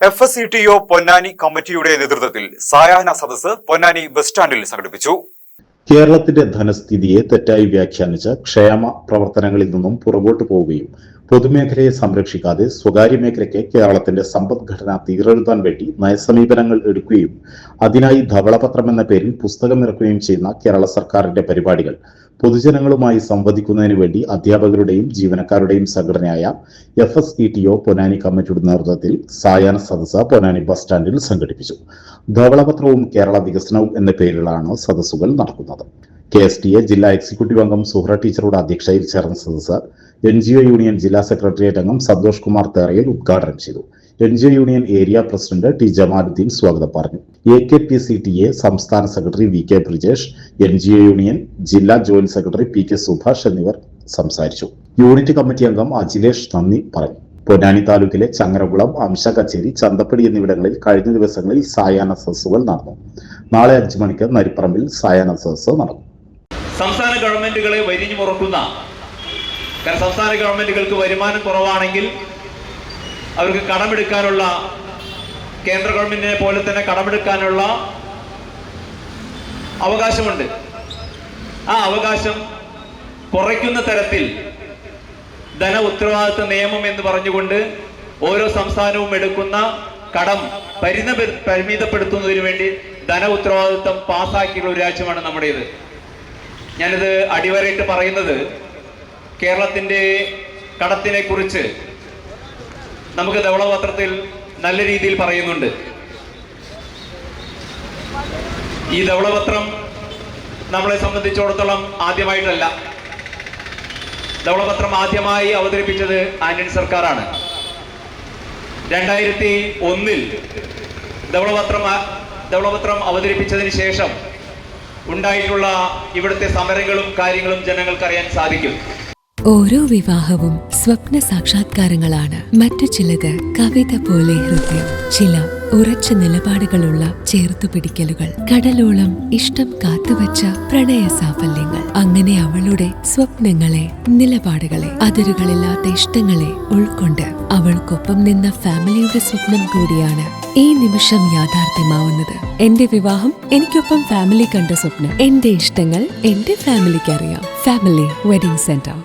FSCTO Ponnani കമ്മിറ്റിയുടെ നേതൃത്വത്തിൽ സായാഹ്ന സദസ്സ് പൊന്നാനി ബസ് സ്റ്റാൻഡിൽ സംഘടിപ്പിച്ചു. കേരളത്തിന്റെ ധനസ്ഥിതിയെ തെറ്റായി വ്യാഖ്യാനിച്ച് ക്ഷേമ പ്രവർത്തനങ്ങളിൽ നിന്നും പുറകോട്ട് പോവുകയും പൊതുമേഖലയെ സംരക്ഷിക്കാതെ സ്വകാര്യ മേഖലയ്ക്ക് കേരളത്തിന്റെ സമ്പദ്ഘടന തീരെഴുതാൻ വേണ്ടി നയസമീപനങ്ങൾ എടുക്കുകയും അതിനായി ധവളപത്രം എന്ന പേരിൽ പുസ്തകം ഇറക്കുകയും ചെയ്യുന്ന കേരള സർക്കാരിന്റെ പരിപാടികൾ പൊതുജനങ്ങളുമായി സംവദിക്കുന്നതിന് വേണ്ടി അധ്യാപകരുടെയും ജീവനക്കാരുടെയും സംഘടനയായ FSCTO പൊന്നാനി കമ്മിറ്റിയുടെ നേതൃത്വത്തിൽ സായാഹ്ന സദസ്സ് പൊന്നാനി ബസ് സ്റ്റാൻഡിൽ സംഘടിപ്പിച്ചു. ധവളപത്രവും കേരള വികസനവും എന്ന പേരിലാണ് സദസ്സുകൾ നടക്കുന്നത്. KSTA ജില്ലാ എക്സിക്യൂട്ടീവ് അംഗം സുഹ്ര ടീച്ചറുടെ അധ്യക്ഷതയിൽ ചേർന്ന സദസ്സ് NGO യൂണിയൻ ജില്ലാ സെക്രട്ടേറിയറ്റ് അംഗം സന്തോഷ് കുമാർ തേറയിൽ ഉദ്ഘാടനം ചെയ്തു. NGO union area president T Jamaluddin സ്വാഗതം പറഞ്ഞു. AKPCTA സംസ്ഥാന secretary VK Brijesh, NGO union ജില്ലാ ജോയിന്റ് സെക്രട്ടറി PK സുഭാഷ് എന്നിവർ സംസാരിച്ചു. യൂണിറ്റ് കമ്മിറ്റി അംഗം അജിലേഷ് നന്ദി പറഞ്ഞു. പൊന്നാനി താലൂക്കിലെ ചങ്ങരകുളം, അംശ കച്ചേരി, ചന്തപ്പടി എന്നിവിടങ്ങളിൽ കഴിഞ്ഞ ദിവസങ്ങളിൽ സായാഹ്ന സദസ്സുകൾ നടന്നു. നാളെ 5 മണിക്ക് നരിപ്പറമ്പിൽ സായാഹ്ന സദസ്സ് നടന്നു. സംസ്ഥാന ഗവൺമെന്റുകളെ വരിഞ്ഞു മുറക്കുന്ന, കാരണം സംസ്ഥാന ഗവൺമെന്റുകൾക്ക് വരുമാനം കുറവാണെങ്കിൽ അവർക്ക് കടമെടുക്കാനുള്ള, കേന്ദ്ര ഗവൺമെന്റിനെ പോലെ തന്നെ കടമെടുക്കാനുള്ള അവകാശമുണ്ട്. ആ അവകാശം കുറയ്ക്കുന്ന തരത്തിൽ ധന ഉത്തരവാദിത്വ നിയമം എന്ന് പറഞ്ഞുകൊണ്ട് ഓരോ സംസ്ഥാനവും എടുക്കുന്ന കടം പരിമിതപ്പെടുത്തുന്നതിന് വേണ്ടി ധന ഉത്തരവാദിത്വം പാസ്സാക്കിയുള്ള ഒരു രാജ്യമാണ് നമ്മുടേത്. ഞാനിത് അടിവരയിട്ട് പറയുന്നത്, കേരളത്തിന്റെ കടത്തിനെ കുറിച്ച് നമുക്ക് ധവളപത്രത്തിൽ നല്ല രീതിയിൽ പറയുന്നുണ്ട്. ഈ ധവളപത്രം നമ്മളെ സംബന്ധിച്ചിടത്തോളം ആദ്യമായിട്ടല്ല. ധവളപത്രം ആദ്യമായി അവതരിപ്പിച്ചത് ആന്റണി സർക്കാരാണ്. 2001 ധവളപത്രം അവതരിപ്പിച്ചതിന് ശേഷം ഉണ്ടായിട്ടുള്ള ഇവിടുത്തെ സമരങ്ങളും കാര്യങ്ങളും ജനങ്ങൾക്കറിയാൻ സാധിക്കും. ഓരോ വിവാഹവും സ്വപ്ന സാക്ഷാത്കാരങ്ങളാണ്. മറ്റു ചിലത് കവിത പോലെ ഹൃദയം, ചില ഉറച്ച നിലപാടുകളുള്ള ചേർത്തുപിടിക്കലുകൾ, കടലോളം ഇഷ്ടം കാത്തുവച്ച പ്രണയ സാഫല്യങ്ങൾ. അങ്ങനെ അവളുടെ സ്വപ്നങ്ങളെ, നിലപാടുകളെ, അതിരുകളില്ലാത്ത ഇഷ്ടങ്ങളെ ഉൾക്കൊണ്ട് അവൾക്കൊപ്പം നിന്ന ഫാമിലിയുടെ സ്വപ്നം കൂടിയാണ് ഈ നിമിഷം യാഥാർത്ഥ്യമാവുന്നത്. എന്റെ വിവാഹം എനിക്കൊപ്പം ഫാമിലി കണ്ട സ്വപ്നം. എന്റെ ഇഷ്ടങ്ങൾ എന്റെ ഫാമിലിക്ക് അറിയാം. Family wedding centre.